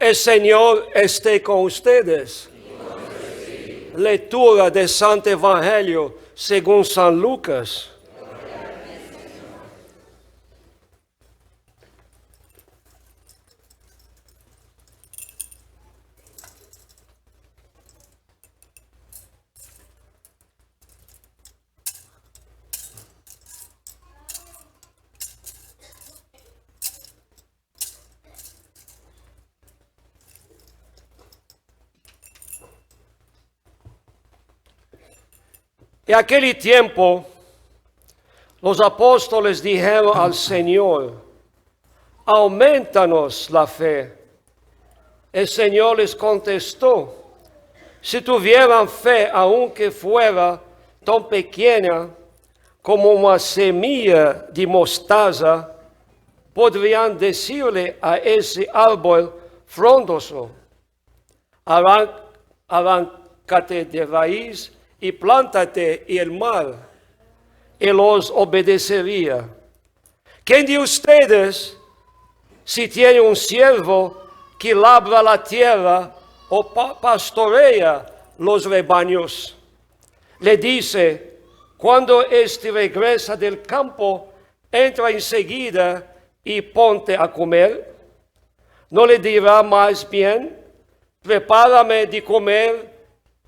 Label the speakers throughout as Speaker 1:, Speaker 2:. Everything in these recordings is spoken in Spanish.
Speaker 1: El Señor esté con ustedes. Lectura del Santo Evangelio según San Lucas. En aquel tiempo, los apóstoles dijeron al Señor: aumentanos la fe. El Señor les contestó: si tuvieran fe, aunque fuera tan pequeña como una semilla de mostaza, podrían decirle a ese árbol frondoso: arráncate de raíz y plántate en el mar, y los obedecería. ¿Quién de ustedes, si tiene un siervo que labra la tierra o pastorea los rebaños, le dice, cuando éste regresa del campo, entra enseguida y ponte a comer? ¿No le dirá más bien, prepárame de comer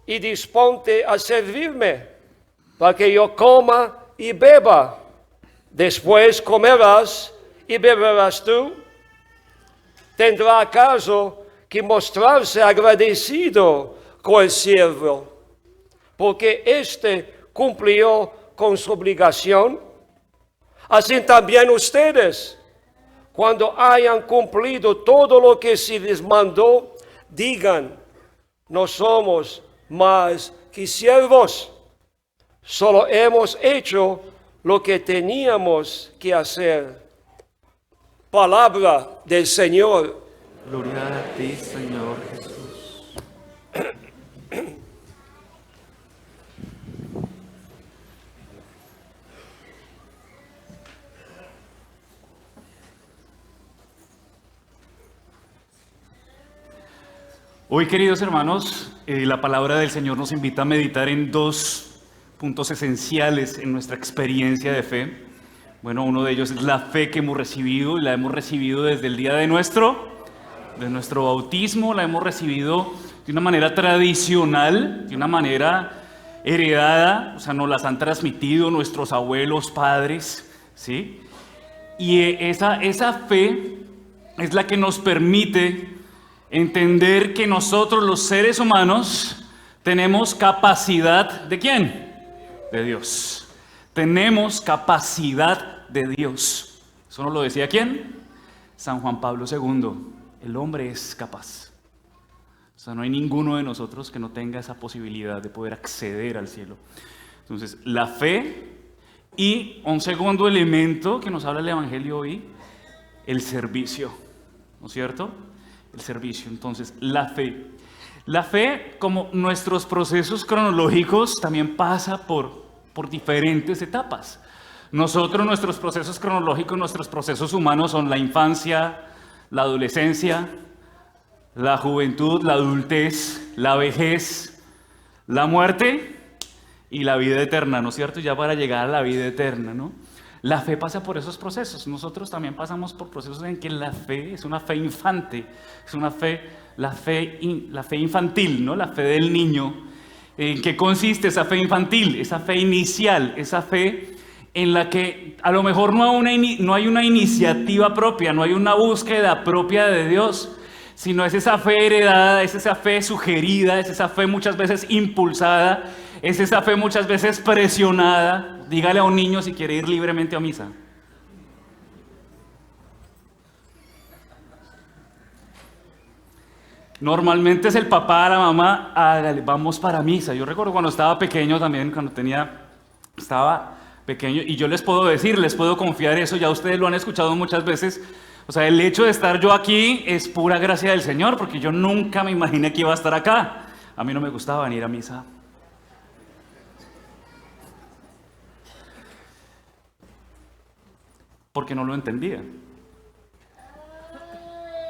Speaker 1: y disponte a servirme, para que yo coma y beba? Después comerás y beberás tú. ¿Tendrá acaso que mostrarse agradecido con el siervo, porque éste cumplió con su obligación? Así también ustedes, cuando hayan cumplido todo lo que se les mandó, digan: no somos más que siervos, solo hemos hecho lo que teníamos que hacer. Palabra del Señor.
Speaker 2: Gloria a ti, Señor Jesús. Hoy, queridos hermanos, la palabra del Señor nos invita a meditar en dos puntos esenciales en nuestra experiencia de fe. Bueno, uno de ellos es la fe que hemos recibido, y la hemos recibido desde el día de nuestro bautismo, la hemos recibido de una manera tradicional, de una manera heredada, o sea, nos las han transmitido nuestros abuelos, padres, ¿sí? Y esa fe es la que nos permite entender que nosotros, los seres humanos, tenemos capacidad ¿de quién? De Dios. Tenemos capacidad de Dios. ¿Eso nos lo decía quién? San Juan Pablo II. El hombre es capaz. O sea, no hay ninguno de nosotros que no tenga esa posibilidad de poder acceder al cielo. Entonces, la fe, y un segundo elemento que nos habla el Evangelio hoy, el servicio. ¿No es cierto? El servicio. Entonces, la fe. La fe, como nuestros procesos cronológicos, también pasa por diferentes etapas. Nuestros procesos cronológicos, nuestros procesos humanos son la infancia, la adolescencia, la juventud, la adultez, la vejez, la muerte y la vida eterna, ¿no es cierto? Ya para llegar a la vida eterna, ¿no? La fe pasa por esos procesos. Nosotros también pasamos por procesos en que la fe es una fe infante, es una fe, la fe infantil, ¿no? La fe del niño. ¿En qué consiste esa fe infantil? Esa fe inicial, esa fe en la que a lo mejor no hay una iniciativa propia, no hay una búsqueda propia de Dios, sino es esa fe heredada, es esa fe sugerida, es esa fe muchas veces impulsada, es esa fe muchas veces presionada. Dígale a un niño si quiere ir libremente a misa. Normalmente es el papá, la mamá, hágale, vamos para misa. Yo recuerdo cuando estaba pequeño también, estaba pequeño, y yo les puedo decir, les puedo confiar eso, ya ustedes lo han escuchado muchas veces. O sea, el hecho de estar yo aquí es pura gracia del Señor, porque yo nunca me imaginé que iba a estar acá. A mí no me gustaba venir a misa. Porque no lo entendía.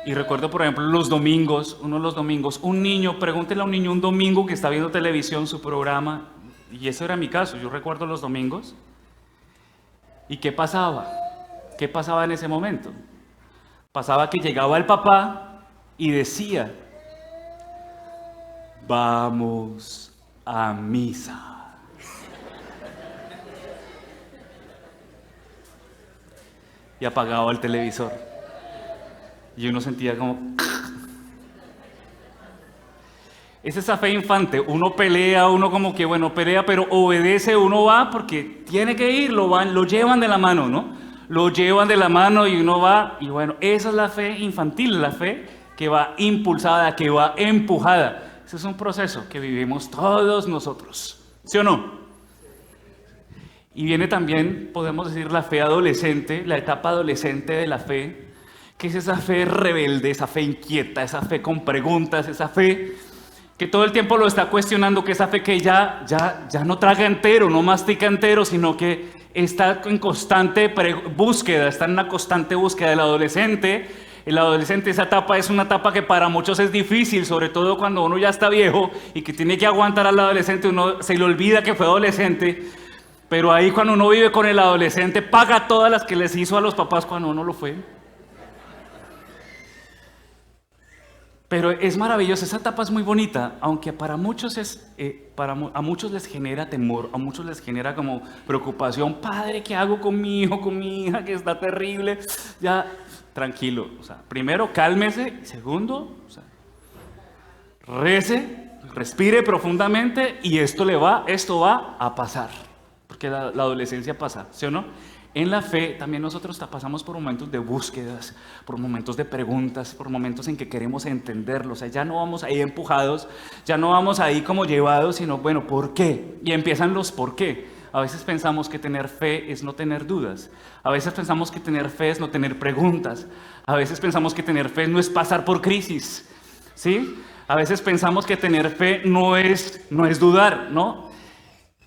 Speaker 2: Y recuerdo, por ejemplo, los domingos, un niño, pregúntele a un niño un domingo que está viendo televisión, su programa, y eso era mi caso, yo recuerdo los domingos. ¿Y qué pasaba? ¿Qué pasaba en ese momento? Pasaba que llegaba el papá y decía, vamos a misa. Y apagaba el televisor. Y uno sentía como... Es esa fe infante, uno pelea, uno como que, bueno, pelea, pero obedece, uno va porque tiene que ir, lo llevan de la mano, ¿no? Lo llevan de la mano y uno va, y bueno, esa es la fe infantil, la fe que va impulsada, que va empujada. Ese es un proceso que vivimos todos nosotros, ¿sí o no? Y viene también, podemos decir, la fe adolescente, la etapa adolescente de la fe, que es esa fe rebelde, esa fe inquieta, esa fe con preguntas, esa fe que todo el tiempo lo está cuestionando, que esa fe que ya no traga entero, no mastica entero, sino que está en constante búsqueda, está en una constante búsqueda del adolescente. El adolescente, esa etapa es una etapa que para muchos es difícil, sobre todo cuando uno ya está viejo y que tiene que aguantar al adolescente, uno se le olvida que fue adolescente, pero ahí cuando uno vive con el adolescente, paga todas las que les hizo a los papás cuando uno lo fue. Pero es maravilloso, esa etapa es muy bonita, aunque para muchos a muchos les genera temor, a muchos les genera como preocupación. Padre, ¿qué hago con mi hijo, con mi hija que está terrible? Ya, tranquilo, o sea, primero cálmese, segundo, o sea, rece, respire profundamente y esto va a pasar, porque la adolescencia pasa, ¿sí o no? En la fe también nosotros pasamos por momentos de búsquedas, por momentos de preguntas, por momentos en que queremos entenderlo. O sea, ya no vamos ahí empujados, ya no vamos ahí como llevados, sino, bueno, ¿por qué? Y empiezan los por qué. A veces pensamos que tener fe es no tener dudas. A veces pensamos que tener fe es no tener preguntas. A veces pensamos que tener fe no es pasar por crisis, ¿sí? A veces pensamos que tener fe no es dudar, ¿no?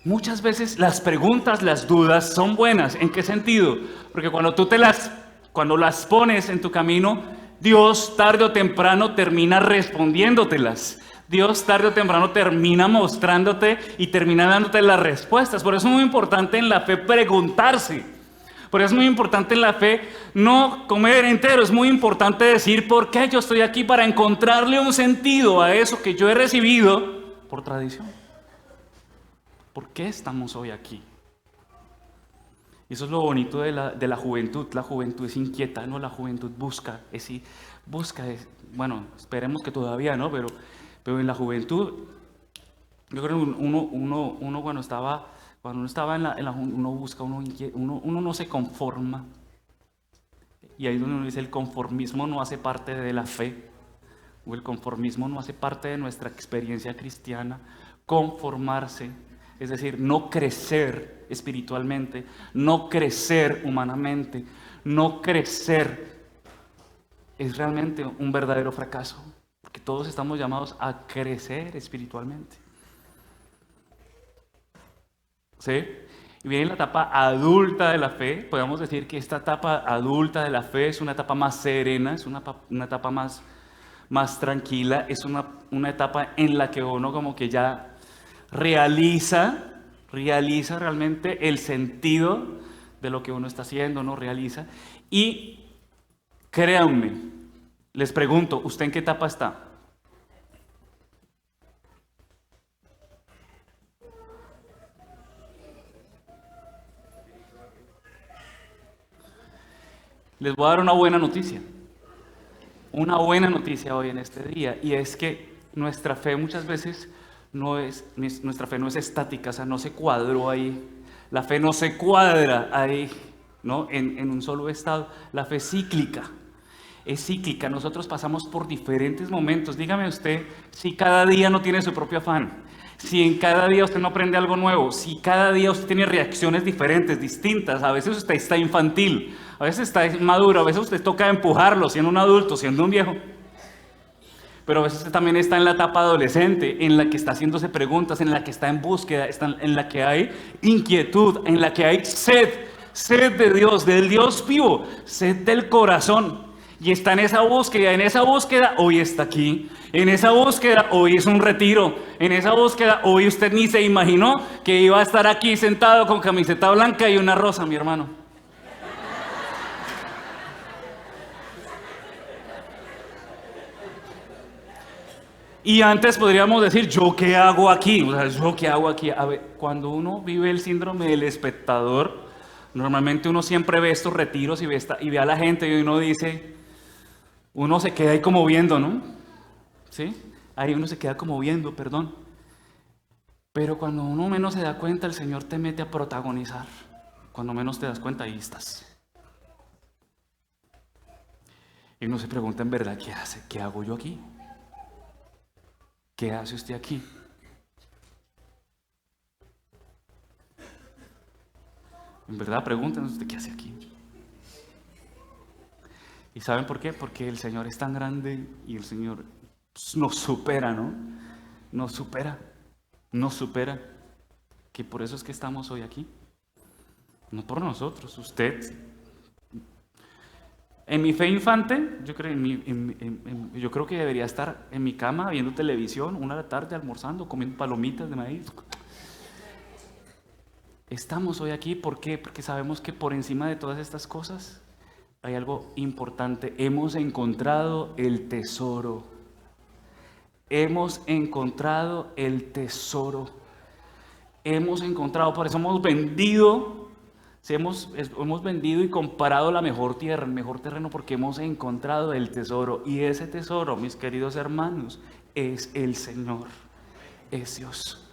Speaker 2: Muchas veces las preguntas, las dudas son buenas. ¿En qué sentido? Porque cuando las pones en tu camino, Dios tarde o temprano termina respondiéndotelas. Dios tarde o temprano termina mostrándote y termina dándote las respuestas. Por eso es muy importante en la fe preguntarse. Por eso es muy importante en la fe no comer entero. Es muy importante decir por qué yo estoy aquí, para encontrarle un sentido a eso que yo he recibido por tradición. ¿Por qué estamos hoy aquí? Eso es lo bonito de la juventud. La juventud es inquieta, ¿no? La juventud busca, bueno, esperemos que todavía, ¿no? Pero en la juventud, yo creo que uno cuando uno estaba uno busca, uno no se conforma. Y ahí es donde uno dice, el conformismo no hace parte de la fe, o el conformismo no hace parte de nuestra experiencia cristiana. Conformarse, es decir, no crecer espiritualmente, no crecer humanamente, no crecer, es realmente un verdadero fracaso, porque todos estamos llamados a crecer espiritualmente. ¿Sí? Y viene la etapa adulta de la fe. Podemos decir que esta etapa adulta de la fe es una etapa más serena, es una etapa más tranquila, es una etapa en la que uno como que ya realiza realmente el sentido de lo que uno está haciendo, ¿no? Realiza. Y créanme, les pregunto, ¿usted en qué etapa está? Les voy a dar una buena noticia. Una buena noticia hoy en este día, y es que nuestra fe muchas veces nuestra fe no es estática, o sea, no se cuadró ahí. La fe no se cuadra ahí, ¿no? En un solo estado. La fe es cíclica. Es cíclica. Nosotros pasamos por diferentes momentos. Dígame usted si cada día no tiene su propio afán. Si en cada día usted no aprende algo nuevo. Si cada día usted tiene reacciones diferentes, distintas. A veces usted está infantil. A veces está maduro. A veces usted toca empujarlo siendo un adulto, siendo un viejo. Pero a veces usted también está en la etapa adolescente, en la que está haciéndose preguntas, en la que está en búsqueda, en la que hay inquietud, en la que hay sed de Dios, del Dios vivo, sed del corazón. Y está en esa búsqueda hoy está aquí. En esa búsqueda hoy es un retiro. En esa búsqueda hoy usted ni se imaginó que iba a estar aquí sentado con camiseta blanca y una rosa, mi hermano. Y antes podríamos decir, ¿yo qué hago aquí? O sea, ¿yo qué hago aquí? A ver, cuando uno vive el síndrome del espectador, normalmente uno siempre ve estos retiros y ve a la gente y uno dice, uno se queda ahí como viendo, ¿no? ¿Sí? Ahí uno se queda como viendo, perdón. Pero cuando uno menos se da cuenta, el Señor te mete a protagonizar. Cuando menos te das cuenta, ahí estás. Y uno se pregunta en verdad, ¿qué hace? ¿Qué hago yo aquí? ¿Qué hace usted aquí? En verdad, pregúntenos usted qué hace aquí. ¿Y saben por qué? Porque el Señor es tan grande y el Señor nos supera, ¿no? Nos supera, que por eso es que estamos hoy aquí. No por nosotros, usted. En mi fe infante, yo creo que debería estar en mi cama viendo televisión, 1 de la tarde, almorzando, comiendo palomitas de maíz. Estamos hoy aquí, ¿por qué? Porque sabemos que por encima de todas estas cosas hay algo importante. Hemos encontrado el tesoro. Hemos encontrado el tesoro. Hemos encontrado, por eso hemos vendido. Hemos vendido y comparado la mejor tierra, el mejor terreno, porque hemos encontrado el tesoro. Y ese tesoro, mis queridos hermanos, es el Señor, es Dios.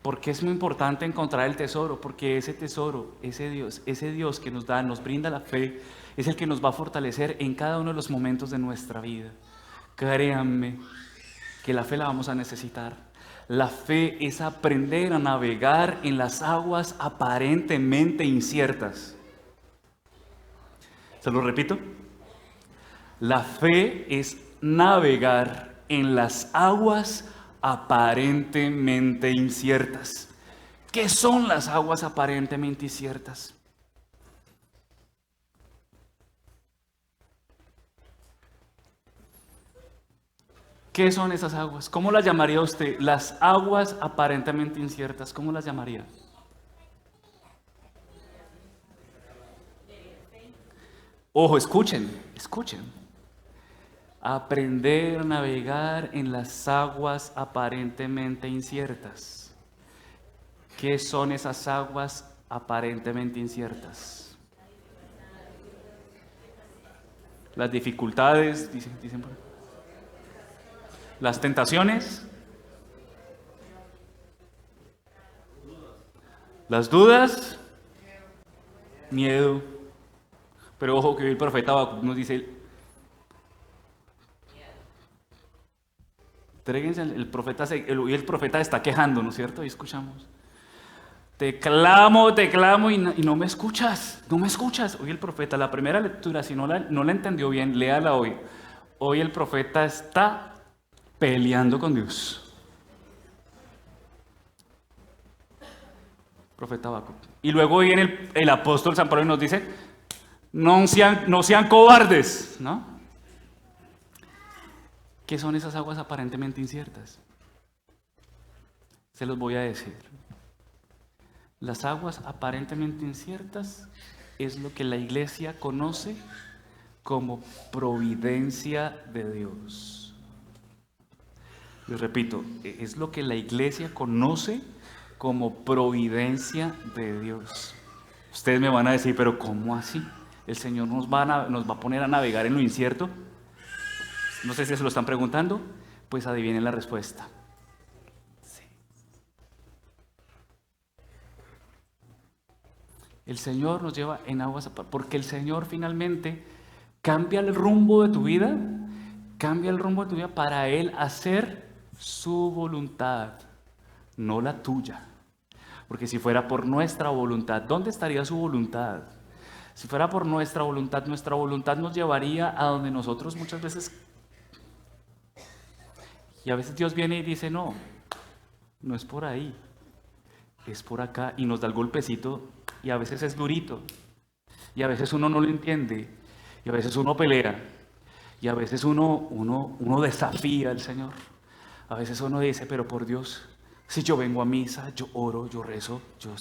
Speaker 2: ¿Por qué es muy importante encontrar el tesoro? Porque ese tesoro, ese Dios que nos brinda la fe, es el que nos va a fortalecer en cada uno de los momentos de nuestra vida. Créanme que la fe la vamos a necesitar. La fe es aprender a navegar en las aguas aparentemente inciertas. Se lo repito. La fe es navegar en las aguas aparentemente inciertas. ¿Qué son las aguas aparentemente inciertas? ¿Qué son esas aguas? ¿Cómo las llamaría usted? Las aguas aparentemente inciertas, ¿cómo las llamaría? Ojo, escuchen. Aprender a navegar en las aguas aparentemente inciertas. ¿Qué son esas aguas aparentemente inciertas? Las dificultades, dicen por ahí. Las tentaciones, las dudas, miedo. Pero ojo que el profeta Habacuc nos dice, tréguense, el profeta está quejando, ¿no es cierto? Y escuchamos. Te clamo y no me escuchas, Hoy el profeta, la primera lectura, si no la entendió bien, léala hoy. Hoy el profeta está peleando con Dios. Profeta Habacuc. Y luego viene el apóstol San Pablo y nos dice, no sean cobardes, ¿no? ¿Qué son esas aguas aparentemente inciertas? Se los voy a decir. Las aguas aparentemente inciertas es lo que la iglesia conoce como providencia de Dios. Les repito, es lo que la iglesia conoce como providencia de Dios. Ustedes me van a decir, pero ¿cómo así? ¿El Señor nos va a poner a navegar en lo incierto? No sé si se lo están preguntando, pues adivinen la respuesta. Sí. El Señor nos lleva en aguas, porque el Señor finalmente cambia el rumbo de tu vida, para Él hacer su voluntad, no la tuya. Porque si fuera por nuestra voluntad, ¿dónde estaría su voluntad? Si fuera por nuestra voluntad nos llevaría a donde nosotros muchas veces... Y a veces Dios viene y dice, no es por ahí, es por acá. Y nos da el golpecito y a veces es durito. Y a veces uno no lo entiende. Y a veces uno pelea. Y a veces uno desafía al Señor. A veces uno dice, pero por Dios, si yo vengo a misa, yo oro, yo rezo, yo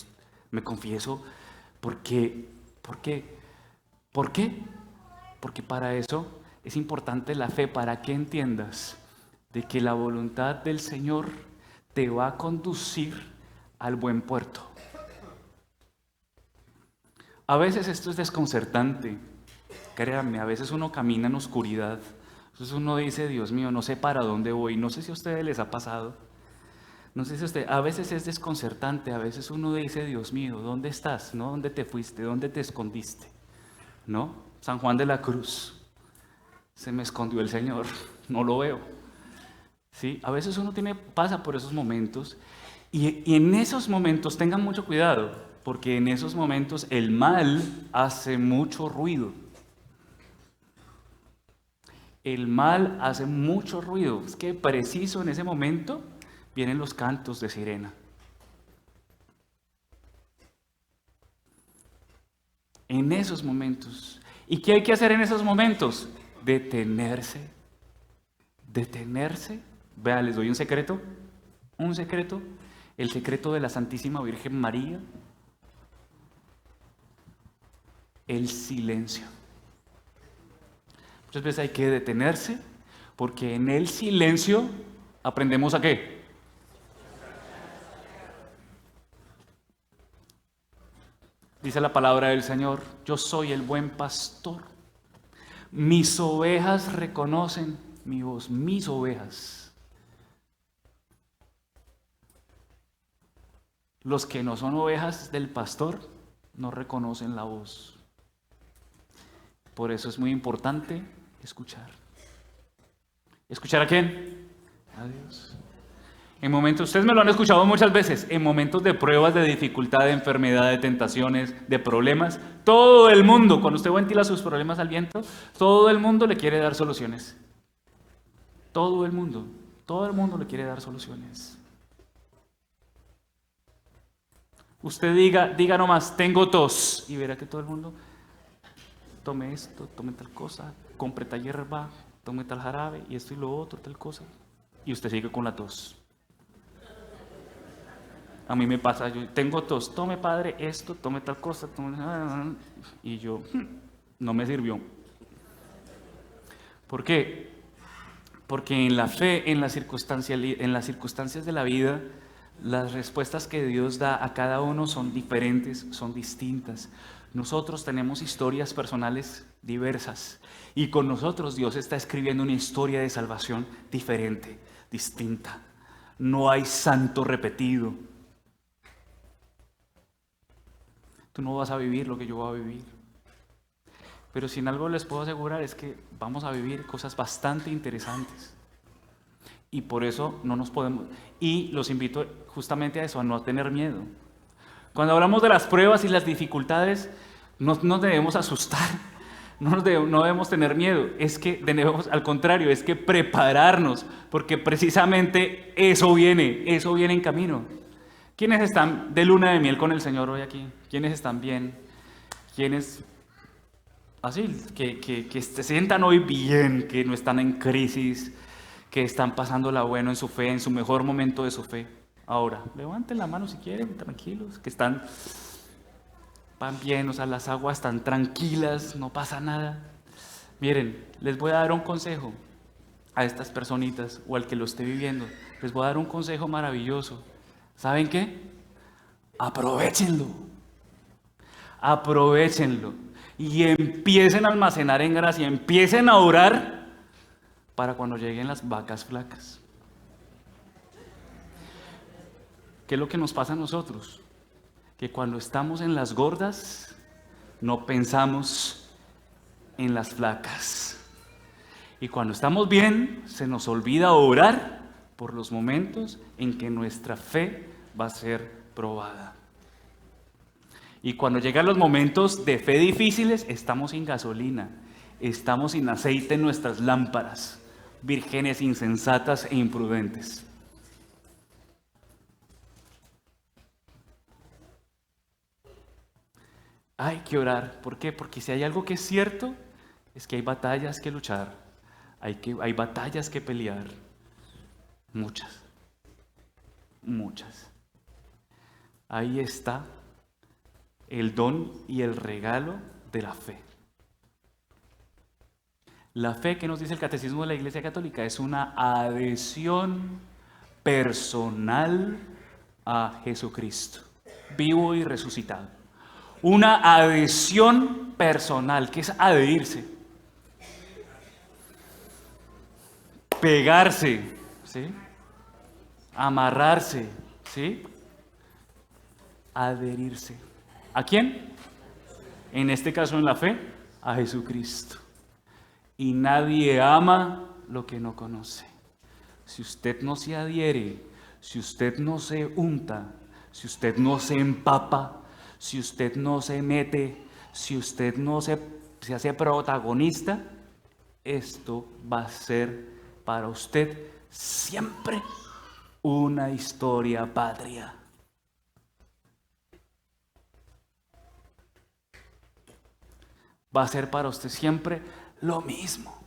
Speaker 2: me confieso, ¿por qué? ¿Por qué? ¿Por qué? Porque para eso es importante la fe, para que entiendas de que la voluntad del Señor te va a conducir al buen puerto. A veces esto es desconcertante. Créanme, a veces uno camina en oscuridad. Entonces uno dice, Dios mío, no sé para dónde voy. No sé si a ustedes les ha pasado. No sé si a ustedes, a veces es desconcertante. A veces uno dice, Dios mío, ¿dónde estás? ¿No? ¿Dónde te fuiste? ¿Dónde te escondiste? ¿No? San Juan de la Cruz. Se me escondió el Señor. No lo veo. ¿Sí? A veces uno pasa por esos momentos. Y en esos momentos tengan mucho cuidado. Porque en esos momentos el mal hace mucho ruido. El mal hace mucho ruido. Es que preciso en ese momento vienen los cantos de sirena. En esos momentos. ¿Y qué hay que hacer en esos momentos? Detenerse. Detenerse. Vean, les doy un secreto. Un secreto. El secreto de la Santísima Virgen María. El silencio. Muchas veces hay que detenerse porque en el silencio aprendemos ¿a qué? Dice la palabra del Señor, yo soy el buen pastor. Mis ovejas reconocen mi voz, mis ovejas. Los que no son ovejas del pastor no reconocen la voz. Por eso es muy importante escuchar. ¿Escuchar a quién? A Dios. En momentos, ustedes me lo han escuchado muchas veces, en momentos de pruebas, de dificultad, de enfermedad, de tentaciones, de problemas, todo el mundo, cuando usted ventila sus problemas al viento, todo el mundo le quiere dar soluciones. Todo el mundo le quiere dar soluciones. Usted diga nomás, tengo tos, y verá que todo el mundo, tome esto, tome tal cosa, compre tal hierba, tome tal jarabe, y esto y lo otro, tal cosa, y usted sigue con la tos. A mí me pasa, yo tengo tos, tome padre esto, tome tal cosa, tome... y yo, no me sirvió. ¿Por qué? Porque en la fe, en las circunstancias de la vida, las respuestas que Dios da a cada uno son diferentes, son distintas. Nosotros tenemos historias personales diversas y con nosotros Dios está escribiendo una historia de salvación diferente, distinta. No hay santo repetido. Tú no vas a vivir lo que yo voy a vivir. Pero si en algo les puedo asegurar es que vamos a vivir cosas bastante interesantes. Y por eso no nos podemos... Y los invito justamente a eso, a no tener miedo. Cuando hablamos de las pruebas y las dificultades, no nos debemos asustar. No debemos tener miedo. Es que debemos, al contrario, es que prepararnos. Porque precisamente eso viene en camino. ¿Quiénes están de luna de miel con el Señor hoy aquí? ¿Quiénes están bien? ¿Quiénes... así, que se sientan hoy bien, que no están en crisis, que están pasándola bueno en su fe, en su mejor momento de su fe? Ahora, levanten la mano si quieren, tranquilos, que van bien, o sea, las aguas están tranquilas, no pasa nada. Miren, les voy a dar un consejo a estas personitas o al que lo esté viviendo. Les voy a dar un consejo maravilloso. ¿Saben qué? Aprovechenlo. Aprovechenlo. Y empiecen a almacenar en gracia, empiecen a orar para cuando lleguen las vacas flacas. ¿Qué es lo que nos pasa a nosotros? Que cuando estamos en las gordas, no pensamos en las flacas. Y cuando estamos bien, se nos olvida orar por los momentos en que nuestra fe va a ser probada. Y cuando llegan los momentos de fe difíciles, estamos sin gasolina, estamos sin aceite en nuestras lámparas, vírgenes insensatas e imprudentes. Hay que orar. ¿Por qué? Porque si hay algo que es cierto, es que hay batallas que luchar, hay batallas que pelear, muchas, muchas. Ahí está el don y el regalo de la fe. La fe, que nos dice el Catecismo de la Iglesia Católica, es una adhesión personal a Jesucristo, vivo y resucitado. Una adhesión personal, que es adherirse, pegarse, ¿sí? Amarrarse, ¿sí? Adherirse. ¿A quién? En este caso, en la fe, a Jesucristo. Y nadie ama lo que no conoce. Si usted no se adhiere, si usted no se unta, si usted no se empapa, si usted no se mete, si usted no se hace protagonista, esto va a ser para usted siempre una historia patria. Va a ser para usted siempre lo mismo.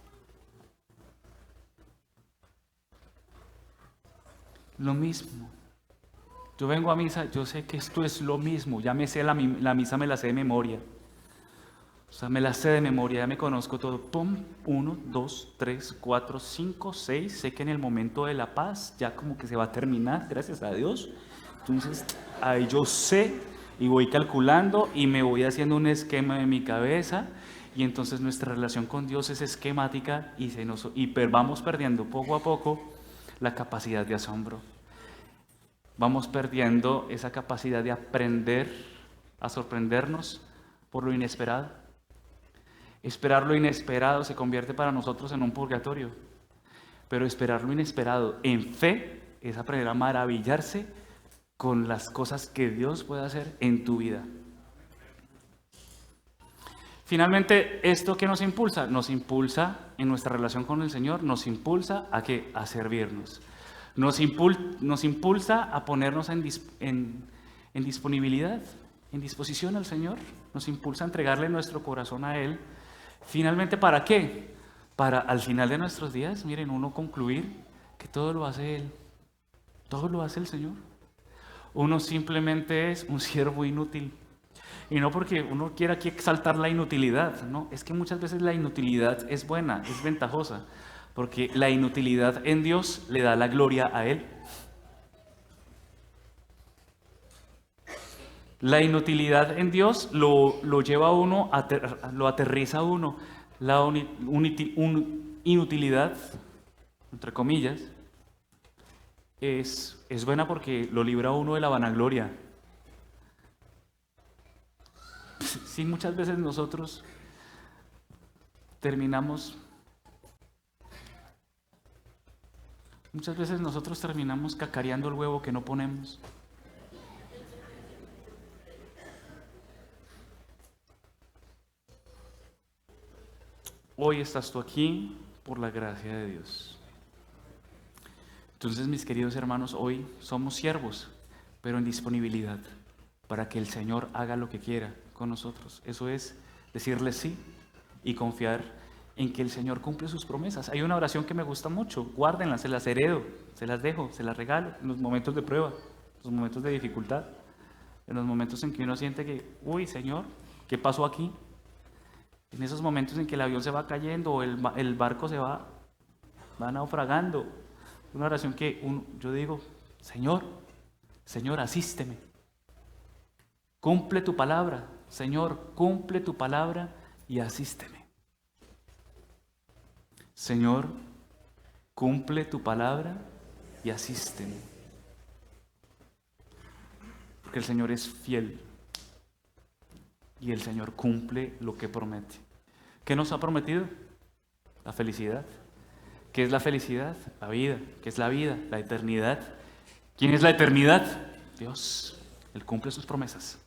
Speaker 2: Lo mismo. Yo vengo a misa, yo sé que esto es lo mismo. Ya me sé la misa, me la sé de memoria. O sea, me la sé de memoria, ya me conozco todo. Pum, 1, 2, 3, 4, 5, 6. Sé que en el momento de la paz ya como que se va a terminar, gracias a Dios. Entonces, ahí yo sé y voy calculando y me voy haciendo un esquema en mi cabeza. Y entonces nuestra relación con Dios es esquemática y vamos perdiendo poco a poco la capacidad de asombro. Vamos perdiendo esa capacidad de aprender a sorprendernos por lo inesperado. Esperar lo inesperado se convierte para nosotros en un purgatorio. Pero esperar lo inesperado en fe es aprender a maravillarse con las cosas que Dios puede hacer en tu vida. Finalmente, ¿esto qué nos impulsa? Nos impulsa en nuestra relación con el Señor, nos impulsa ¿a qué? A servirnos. Nos impulsa a ponernos en disponibilidad, en disposición al Señor. Nos impulsa a entregarle nuestro corazón a Él. Finalmente, ¿para qué? Para al final de nuestros días, miren, uno concluir que todo lo hace Él. Todo lo hace el Señor. Uno simplemente es un siervo inútil. Y no porque uno quiera aquí exaltar la inutilidad, no, es que muchas veces la inutilidad es buena, es ventajosa, porque la inutilidad en Dios le da la gloria a Él. La inutilidad en Dios lo lleva a uno, lo aterriza a uno. La inutilidad, entre comillas, es buena porque lo libra a uno de la vanagloria. Sí, muchas veces nosotros terminamos cacareando el huevo que no ponemos. Hoy estás tú aquí por la gracia de Dios. Entonces, mis queridos hermanos, hoy somos siervos, pero en disponibilidad, para que el Señor haga lo que quiera con nosotros. Eso es decirle sí y confiar en que el Señor cumple sus promesas. Hay una oración que me gusta mucho, guárdenla, se las heredo, se las dejo, se las regalo en los momentos de prueba, en los momentos de dificultad, en los momentos en que uno siente que, uy, Señor, ¿qué pasó aquí? En esos momentos en que el avión se va cayendo o el barco va naufragando. Una oración que yo digo, Señor, asísteme. Cumple tu palabra, Señor, cumple tu palabra y asísteme. Señor, cumple tu palabra y asísteme. Porque el Señor es fiel y el Señor cumple lo que promete. ¿Qué nos ha prometido? La felicidad. ¿Qué es la felicidad? La vida. ¿Qué es la vida? La eternidad. ¿Quién es la eternidad? Dios. Él cumple sus promesas.